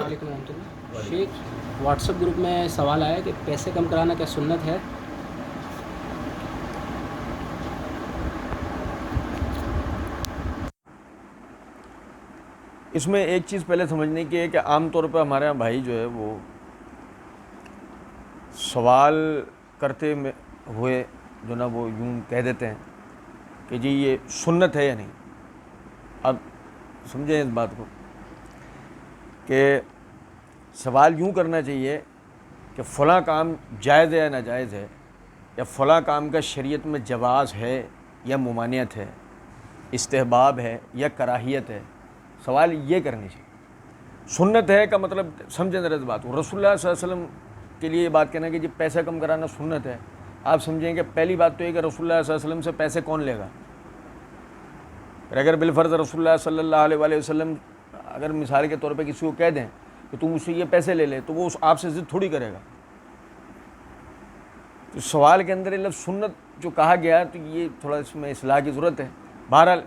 السلام علیکم ورحمۃ اللہ شیخ واٹس ایپ گروپ میں سوال آیا کہ پیسے کم کرانا کیا سنت ہے؟ اس میں ایک چیز پہلے سمجھنے کی ہے کہ عام طور پہ ہمارے یہاں بھائی جو ہے وہ سوال کرتے ہوئے جو نا وہ یوں کہہ دیتے ہیں کہ جی یہ سنت ہے یا نہیں. اب سمجھیں اس بات کو کہ سوال یوں کرنا چاہیے کہ فلاں کام جائز ہے یا ناجائز ہے، یا فلاں کام کا شریعت میں جواز ہے یا ممانعت ہے، استحباب ہے یا کراہیت ہے. سوال یہ کرنی چاہیے. سنت ہے کا مطلب سمجھیں ذرا اس بات کو. رسول اللہ صلی اللہ علیہ وسلم کے لیے یہ بات کہنا کہ جی پیسہ کم کرانا سنت ہے. آپ سمجھیں کہ پہلی بات تو یہ کہ رسول اللہ صلی اللہ علیہ وسلم سے پیسے کون لے گا؟ اگر بالفرض رسول اللہ صلی اللہ علیہ وآلہ وسلم اگر مثال کے طور پہ کسی کو کہہ دیں کہ تم مجھ سے یہ پیسے لے لے تو وہ آپ سے ضد تھوڑی کرے گا. تو سوال کے اندر لفظ سنت جو کہا گیا تو یہ تھوڑا اس میں اصلاح کی ضرورت ہے. بہرحال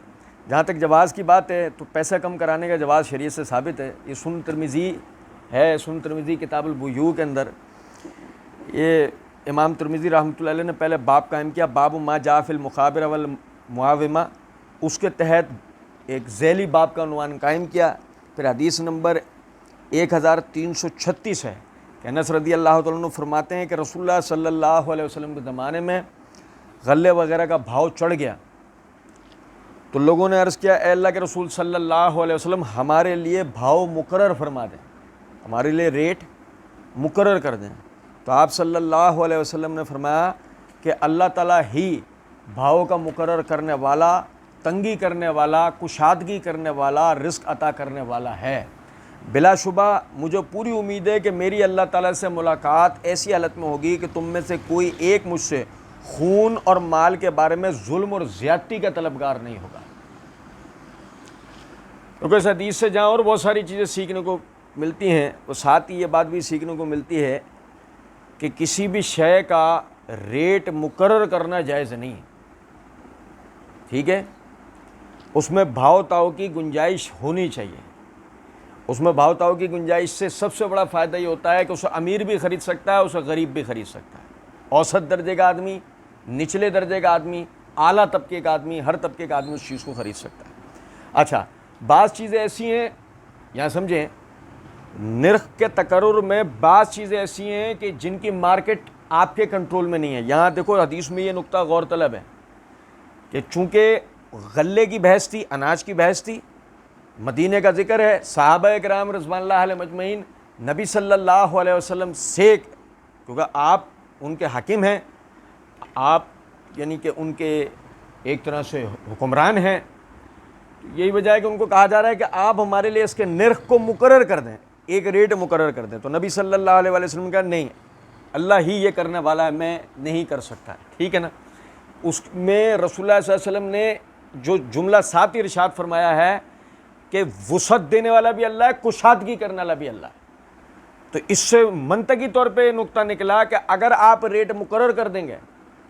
جہاں تک جواز کی بات ہے تو پیسہ کم کرانے کا جواز شریعت سے ثابت ہے. یہ سنن ترمذی ہے، سنن ترمذی کتاب البیوع کے اندر یہ امام ترمذی رحمۃ اللہ علیہ نے پہلے باب قائم کیا، باب ما جاء فی المخابرہ والمعاومہ. اس کے تحت ایک ذیلی باب کا عنوان قائم کیا. پھر حدیث نمبر 1336 ہے کہ انس رضی اللہ تعالیٰ عنہ فرماتے ہیں کہ رسول اللہ صلی اللہ علیہ وسلم کے زمانے میں غلے وغیرہ کا بھاؤ چڑھ گیا تو لوگوں نے عرض کیا، اے اللہ کے رسول صلی اللہ علیہ وسلم ہمارے لیے بھاؤ مقرر فرما دیں، ہمارے لیے ریٹ مقرر کر دیں. تو آپ صلی اللہ علیہ وسلم نے فرمایا کہ اللہ تعالیٰ ہی بھاؤ کا مقرر کرنے والا، تنگی کرنے والا، کشادگی کرنے والا، رزق عطا کرنے والا ہے. بلا شبہ مجھے پوری امید ہے کہ میری اللہ تعالیٰ سے ملاقات ایسی حالت میں ہوگی کہ تم میں سے کوئی ایک مجھ سے خون اور مال کے بارے میں ظلم اور زیادتی کا طلبگار نہیں ہوگا. کیونکہ اس حدیث سے جہاں اور بہت ساری چیزیں سیکھنے کو ملتی ہیں، وہ ساتھ ہی یہ بات بھی سیکھنے کو ملتی ہے کہ کسی بھی شے کا ریٹ مقرر کرنا جائز نہیں. ٹھیک ہے، اس میں بھاؤ تاؤ کی گنجائش ہونی چاہیے. اس میں بھاؤ تاؤ کی گنجائش سے سب سے بڑا فائدہ یہ ہوتا ہے کہ اسے امیر بھی خرید سکتا ہے، اسے غریب بھی خرید سکتا ہے. اوسط درجے کا آدمی، نچلے درجے کا آدمی، اعلیٰ طبقے کا آدمی، ہر طبقے کا آدمی اس چیز کو خرید سکتا ہے. اچھا، بعض چیزیں ایسی ہیں، یہاں سمجھیں، نرخ کے تقرر میں بعض چیزیں ایسی ہیں کہ جن کی مارکیٹ آپ کے کنٹرول میں نہیں ہے. یہاں دیکھو حدیث میں یہ نقطہ غور طلب ہے کہ چونکہ غلے کی بحث تھی، اناج کی بحث تھی، مدینے کا ذکر ہے، صحابہ کرام رضوان اللہ علیہ مجمعین نبی صلی اللہ علیہ وسلم سے، کیونکہ آپ ان کے حاکم ہیں، آپ یعنی کہ ان کے ایک طرح سے حکمران ہیں، یہی وجہ ہے کہ ان کو کہا جا رہا ہے کہ آپ ہمارے لیے اس کے نرخ کو مقرر کر دیں، ایک ریٹ مقرر کر دیں. تو نبی صلی اللہ علیہ وسلم کا نہیں، اللہ ہی یہ کرنے والا ہے، میں نہیں کر سکتا. ٹھیک ہے نا. اس میں رسول اللہ صلی اللہ علیہ وسلم نے جو جملہ ساتھ ہی ارشاد فرمایا ہے کہ وسعت دینے والا بھی اللہ ہے، کشادگی کرنے والا بھی اللہ ہے. تو اس سے منطقی طور پہ نقطہ نکلا کہ اگر آپ ریٹ مقرر کر دیں گے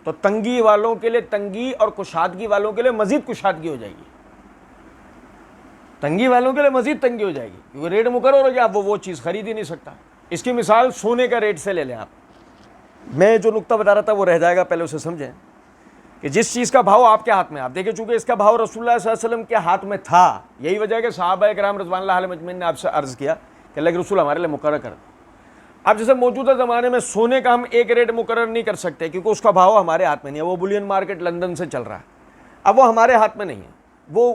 تو تنگی والوں کے لیے تنگی اور کشادگی والوں کے لیے مزید کشادگی ہو جائے گی. تنگی والوں کے لیے مزید تنگی ہو جائے گی کیونکہ ریٹ مقرر ہو گیا، وہ چیز خرید ہی نہیں سکتا. اس کی مثال سونے کا ریٹ سے لے لیں آپ. میں جو نقطہ بتا رہا تھا وہ رہ جائے گا، پہلے اسے سمجھیں کہ جس چیز کا بھاؤ آپ کے ہاتھ میں، آپ دیکھیں چونکہ اس کا بھاؤ رسول اللہ صلی اللہ علیہ وسلم کے ہاتھ میں تھا، یہی وجہ ہے کہ صحابہ کرام رضوان اللہ علیہ مجمعین نے آپ سے عرض کیا کہ اللہ کے رسول ہمارے لیے مقرر کر دیں. اب جیسے موجودہ زمانے میں سونے کا ہم ایک ریٹ مقرر نہیں کر سکتے کیونکہ اس کا بھاؤ ہمارے ہاتھ میں نہیں ہے، وہ بولین مارکیٹ لندن سے چل رہا ہے. اب وہ ہمارے ہاتھ میں نہیں ہے، وہ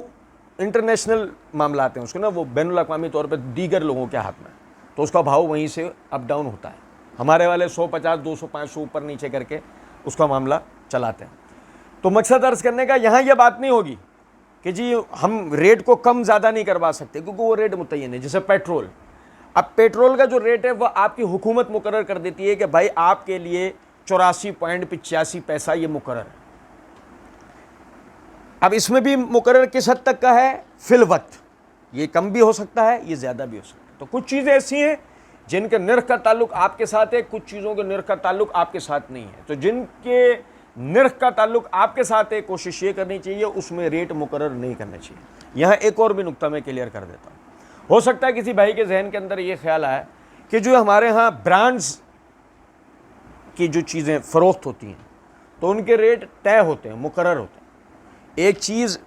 انٹرنیشنل معاملات ہیں، اس کو نا وہ بین الاقوامی طور پہ دیگر لوگوں کے ہاتھ میں، تو اس کا بھاؤ وہیں سے اپ ڈاؤن ہوتا ہے. ہمارے والے 150 200 500 اوپر نیچے کر کے اس کا معاملہ چلاتے ہیں. تو مقصد عرض کرنے کا یہاں یہ بات نہیں ہوگی کہ جی ہم ریٹ کو کم زیادہ نہیں کروا سکتے کیونکہ وہ ریٹ متعین ہے. جیسے پیٹرول، اب پیٹرول کا جو ریٹ ہے وہ آپ کی حکومت مقرر کر دیتی ہے کہ بھائی آپ کے لیے 84.85 یہ مقرر ہے. اب اس میں بھی مقرر کس حد تک کا ہے؟ فی الوقت، یہ کم بھی ہو سکتا ہے، یہ زیادہ بھی ہو سکتا ہے. تو کچھ چیزیں ایسی ہیں جن کے نرخ کا تعلق آپ کے ساتھ ہے، کچھ چیزوں کے نرخ کا تعلق آپ کے ساتھ نہیں ہے. تو جن کے نرخ کا تعلق آپ کے ساتھ ہے کوشش یہ کرنی چاہیے اس میں ریٹ مقرر نہیں کرنا چاہیے. یہاں ایک اور بھی نقطہ میں کلیئر کر دیتا ہوں. ہو سکتا ہے کسی بھائی کے ذہن کے اندر یہ خیال آیا کہ جو ہمارے ہاں برانڈز کی جو چیزیں فروخت ہوتی ہیں تو ان کے ریٹ طے ہوتے ہیں، مقرر ہوتے ہیں۔ ایک چیز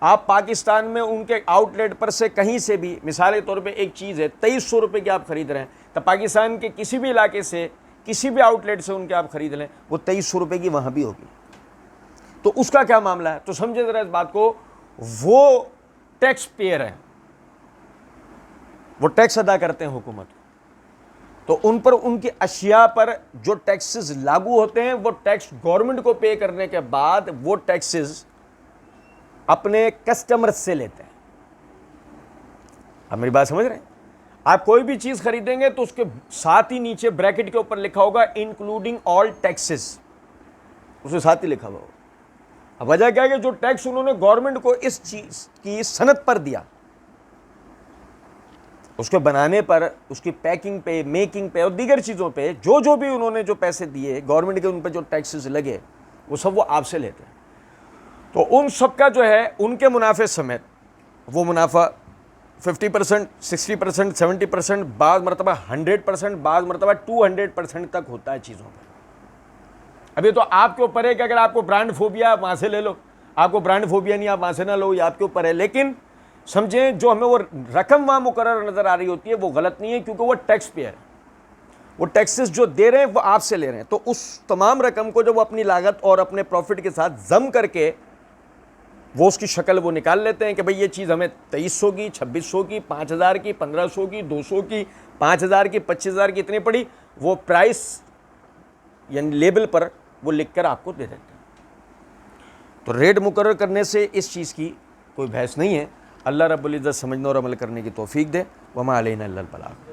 آپ پاکستان میں ان کے آؤٹ لیٹ پر سے کہیں سے بھی، مثال کے طور پہ ایک چیز ہے 2300 روپے کی آپ خرید رہے ہیں، تو پاکستان کے کسی بھی علاقے سے کسی بھی آؤٹ لیٹ سے ان کے آپ خرید لیں وہ 2300 روپے کی وہاں بھی ہوگی۔ تو اس کا کیا معاملہ ہے؟ تو سمجھے ذرا اس بات کو، وہ ٹیکس پیئر ہیں، وہ ٹیکس ادا کرتے ہیں حکومت کو، تو ان پر ان کی اشیاء پر جو ٹیکسز لاگو ہوتے ہیں وہ ٹیکس گورنمنٹ کو پے کرنے کے بعد وہ ٹیکسز اپنے کسٹمر سے لیتے ہیں۔ آپ میری بات سمجھ رہے ہیں؟ آپ کوئی بھی چیز خریدیں گے تو اس کے ساتھ ہی نیچے بریکٹ کے اوپر لکھا ہوگا انکلوڈنگ آل ٹیکسز، اس کے ساتھ ہی لکھا ہوا ہوگا۔ اب وجہ کیا ہے کہ جو ٹیکس انہوں نے گورنمنٹ کو اس چیز کی صنعت پر دیا، اس کے بنانے پر، اس کی پیکنگ پہ، میکنگ پہ اور دیگر چیزوں پہ جو بھی انہوں نے جو پیسے دیے گورنمنٹ کے، ان پہ جو ٹیکسز لگے وہ سب وہ آپ سے لیتے ہیں۔ تو ان سب کا جو ہے ان کے منافع سمیت وہ منافع 50%، 60%، 70%، بعض مرتبہ 100%، بعض مرتبہ 200% تک ہوتا ہے چیزوں پر۔ ابھی تو آپ کے اوپر ہے کہ اگر آپ کو برانڈ فوبیا وہاں سے لے لو، آپ کو برانڈ فوبیا نہیں آپ وہاں سے نہ لو، یہ آپ کے اوپر ہے، لیکن سمجھیں جو ہمیں وہ رقم وہاں مقرر نظر آ رہی ہوتی ہے وہ غلط نہیں ہے، کیونکہ وہ ٹیکس پیئر ہے، وہ ٹیکسز جو دے رہے ہیں وہ آپ سے لے رہے ہیں۔ تو اس تمام رقم کو جب وہ اپنی لاگت اور اپنے پروفٹ کے ساتھ ضم کر کے وہ اس کی شکل وہ نکال لیتے ہیں کہ بھئی یہ چیز ہمیں 2300 کی، 2600 کی، 5000 کی، 1500 کی، 200 کی، 5000 کی، 25000 کی اتنی پڑی، وہ پرائس یعنی لیبل پر وہ لکھ کر آپ کو دے دیتے ہیں۔ تو ریٹ مقرر کرنے سے اس چیز کی کوئی بحث نہیں ہے۔ اللہ رب العزت سمجھنے اور عمل کرنے کی توفیق دے۔ وما علینا الا البلاغ۔